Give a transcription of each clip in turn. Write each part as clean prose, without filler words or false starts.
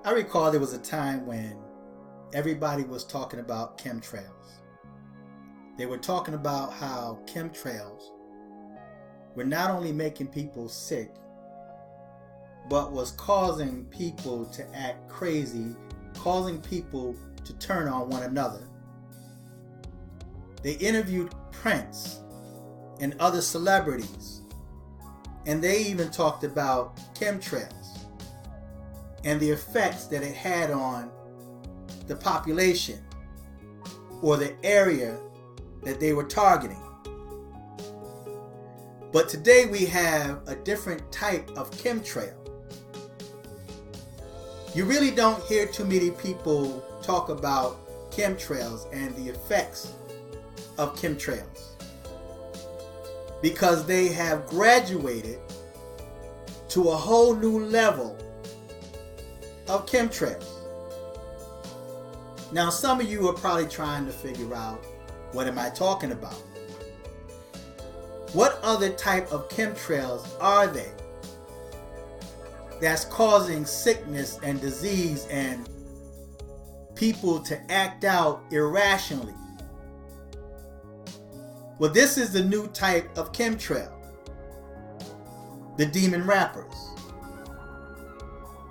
I recall there was a time when everybody was talking about chemtrails. They were talking about how chemtrails were not only making people sick, but was causing people to act crazy, causing people to turn on one another. They interviewed Prince and other celebrities, and they even talked about chemtrails and the effects that it had on the population or the area that they were targeting. But today we have a different type of chemtrail. You really don't hear too many people talk about chemtrails and the effects of chemtrails, because they have graduated to a whole new level of chemtrails. Now, some of you are probably trying to figure out, what am I talking about? What other type of chemtrails are they that's causing sickness and disease and people to act out irrationally? Well, this is the new type of chemtrail, the demon rappers.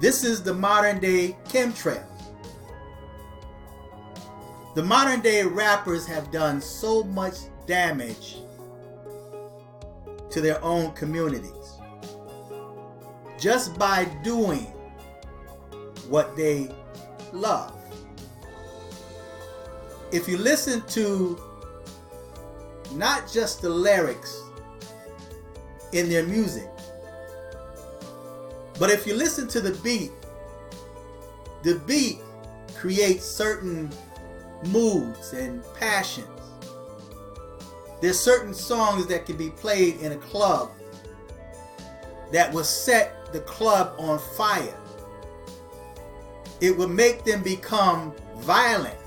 This is the modern day chemtrail. The modern day rappers have done so much damage to their own communities just by doing what they love. If you listen to not just the lyrics in their music, but if you listen to the beat creates certain moods and passions. There's certain songs that can be played in a club that will set the club on fire. It will make them become violent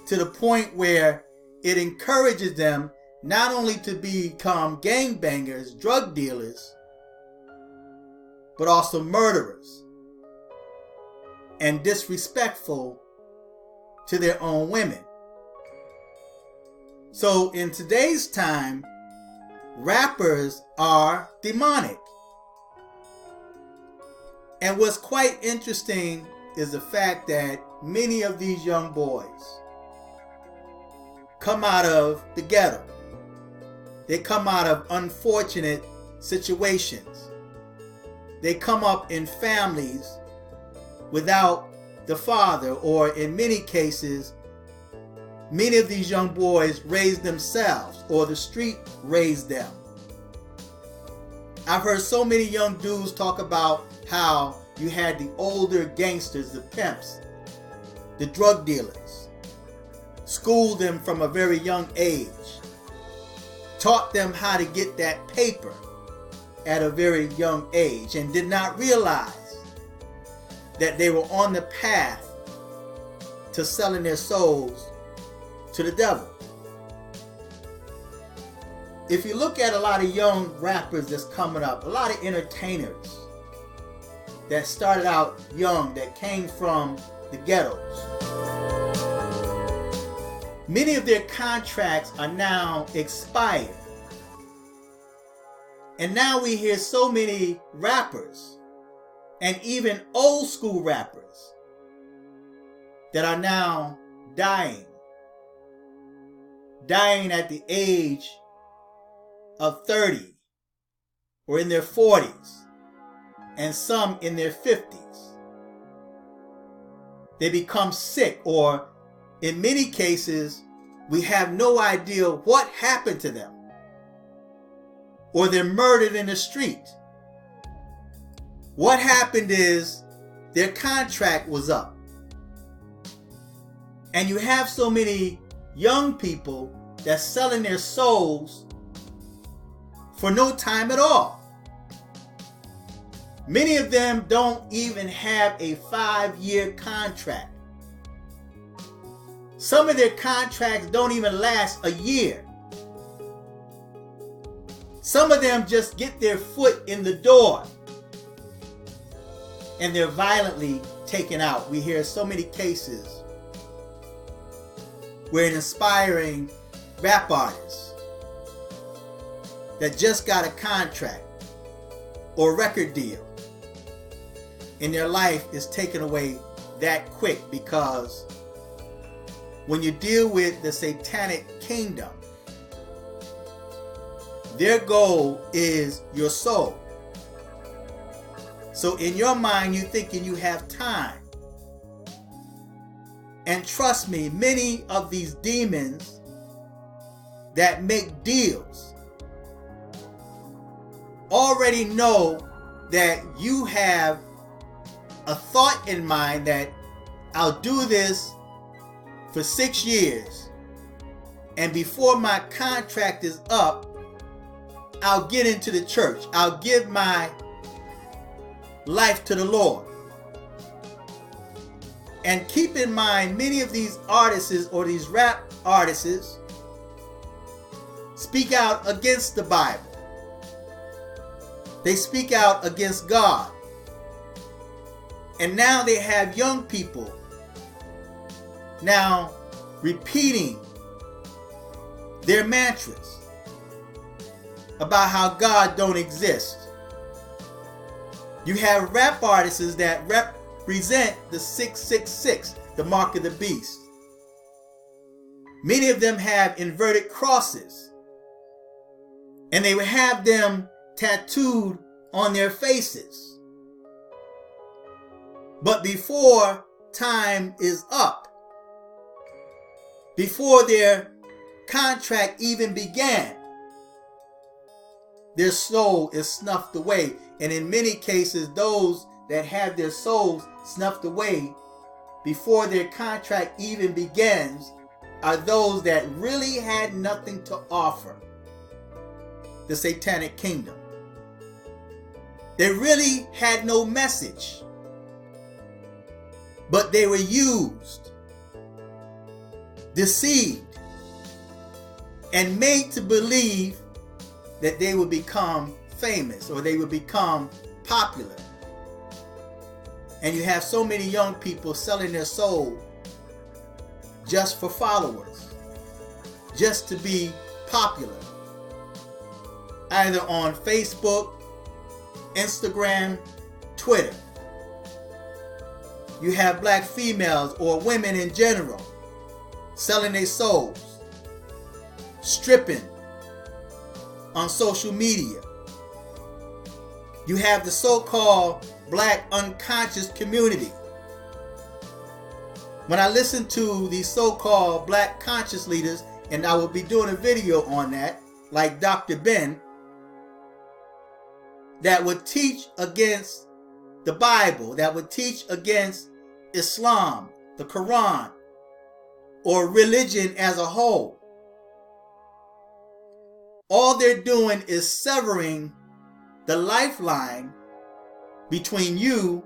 to the point where it encourages them not only to become gangbangers, drug dealers, but also murderers and disrespectful to their own women. So in today's time, rappers are demonic. And what's quite interesting is the fact that many of these young boys come out of the ghetto. They come out of unfortunate situations. They come up in families without the father, or in many cases, many of these young boys raised themselves, or the street raised them. I've heard so many young dudes talk about how you had the older gangsters, the pimps, the drug dealers, schooled them from a very young age, taught them how to get that paper at a very young age, and did not realize that they were on the path to selling their souls to the devil. If you look at a lot of young rappers that's coming up, a lot of entertainers that started out young, that came from the ghettos, many of their contracts are now expired. And now we hear so many rappers, and even old school rappers, that are now dying at the age of 30 or in their 40s, and some in their 50s. They become sick, or in many cases, we have no idea what happened to them, or they're murdered in the street. What happened is their contract was up. And you have so many young people that's selling their souls for no time at all. Many of them don't even have a 5-year contract. Some of their contracts don't even last a year. Some of them just get their foot in the door. and they're violently taken out. We hear so many cases where an inspiring rap artist that just got a contract or record deal, and their life is taken away that quick, because when you deal with the satanic kingdom, their goal is your soul. So in your mind, you're thinking you have time. And trust me, many of these demons that make deals already know that you have a thought in mind that I'll do this for 6 years, and before my contract is up, I'll get into the church. I'll give my life to the Lord. And keep in mind, many of these artists or these rap artists speak out against the Bible. They speak out against God. And now they have young people now repeating their mantras about how God don't exist. You have rap artists that represent the 666, the mark of the beast. Many of them have inverted crosses, and they would have them tattooed on their faces. But before time is up, before their contract even began, their soul is snuffed away. And in many cases, those that have their souls snuffed away before their contract even begins are those that really had nothing to offer the satanic kingdom. They really had no message, but they were used, deceived, and made to believe that they would become famous or they would become popular. And you have so many young people selling their soul just for followers, just to be popular, either on Facebook, Instagram, Twitter. You have black females or women in general selling their souls, stripping on social media. You have the so-called black unconscious community. When I listen to these so-called black conscious leaders, and I will be doing a video on that, like Dr. Ben, that would teach against the Bible, that would teach against Islam, the Quran, or religion as a whole. All they're doing is severing the lifeline between you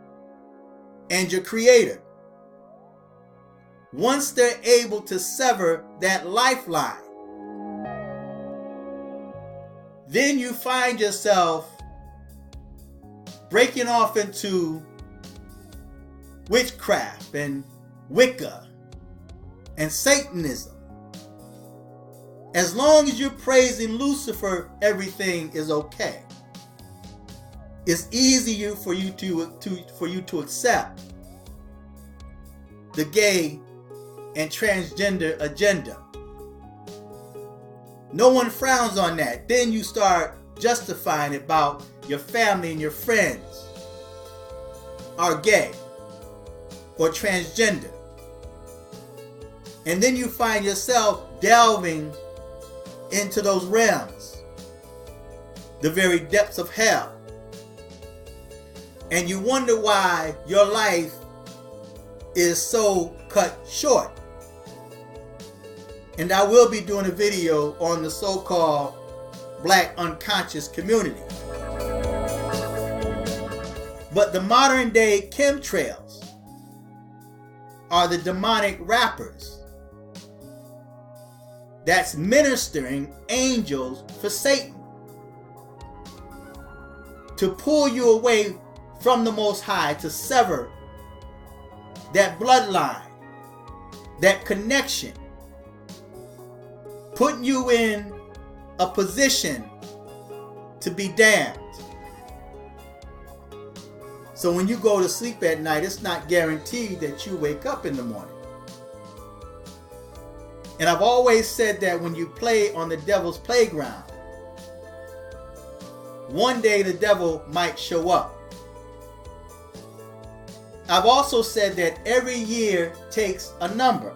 and your Creator. Once they're able to sever that lifeline, then you find yourself breaking off into witchcraft and Wicca and Satanism. As long as you're praising Lucifer, everything is okay. It's easier for you to accept the gay and transgender agenda. No one frowns on that. Then you start justifying it about your family and your friends are gay or transgender. And then you find yourself delving into those realms, the very depths of hell. And you wonder why your life is so cut short. And I will be doing a video on the so-called black unconscious community. But the modern day chemtrails are the demonic rappers that's ministering angels for Satan to pull you away from the Most High to sever that bloodline, that connection, putting you in a position to be damned. So when you go to sleep at night, it's not guaranteed that you wake up in the morning. And I've always said that when you play on the devil's playground, one day the devil might show up. I've also said that every year takes a number.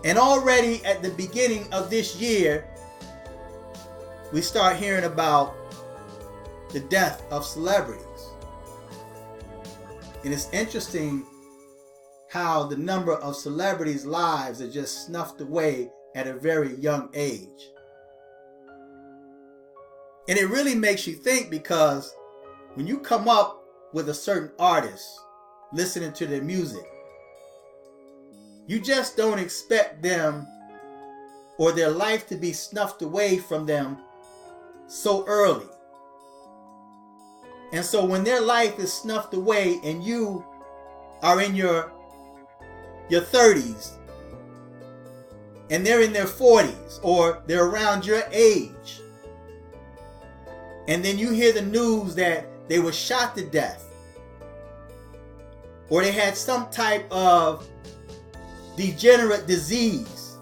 And already at the beginning of this year, we start hearing about the death of celebrities. And it's interesting how the number of celebrities' lives are just snuffed away at a very young age. And it really makes you think, because when you come up with a certain artist, listening to their music, you just don't expect them or their life to be snuffed away from them so early. And so when their life is snuffed away and you are in your 30s and they're in their 40s, or they're around your age, and then you hear the news that they were shot to death, or they had some type of degenerate disease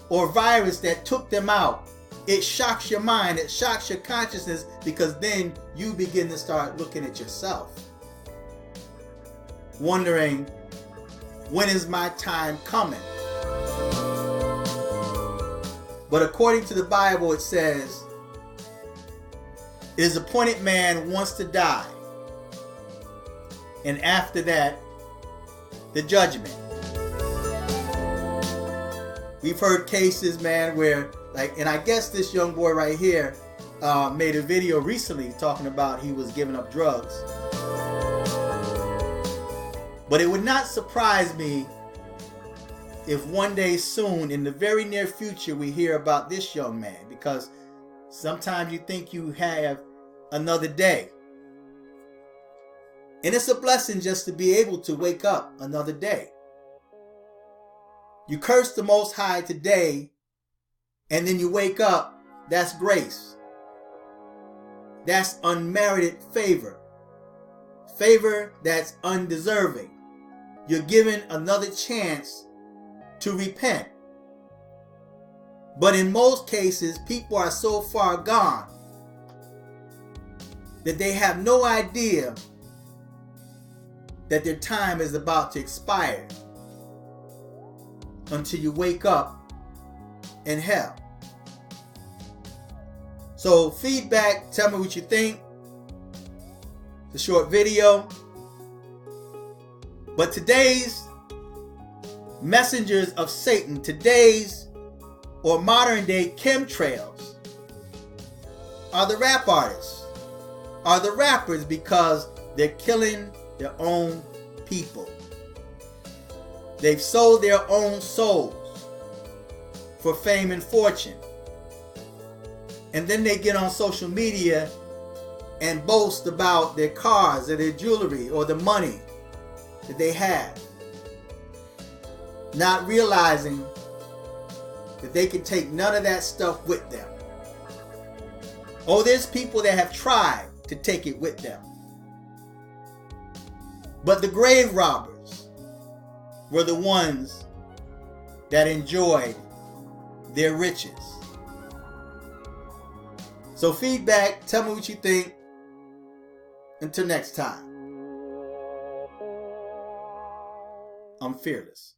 or virus that took them out, it shocks your mind, it shocks your consciousness, because then you begin to start looking at yourself, wondering, when is my time coming? But according to the Bible, it says, it is appointed man wants to die, and after that, the judgment. We've heard cases, man, where, like, and I guess this young boy right here made a video recently talking about he was giving up drugs. But it would not surprise me if one day soon, in the very near future, we hear about this young man, because sometimes you think you have another day. And it's a blessing just to be able to wake up another day. You curse the Most High today, and then you wake up, that's grace. That's unmerited favor. Favor that's undeserving. You're given another chance to repent. But in most cases, people are so far gone that they have no idea that their time is about to expire until you wake up in hell. So feedback, tell me what you think. It's a short video. But today's messengers of Satan, today's or modern day chemtrails, are the rap artists, are the rappers, because they're killing their own people. They've sold their own souls for fame and fortune. And then they get on social media and boast about their cars or their jewelry or the money that they have, not realizing that they can take none of that stuff with them. Oh, there's people that have tried to take it with them. But the grave robbers were the ones that enjoyed their riches. So feedback, tell me what you think. Until next time, I'm fearless.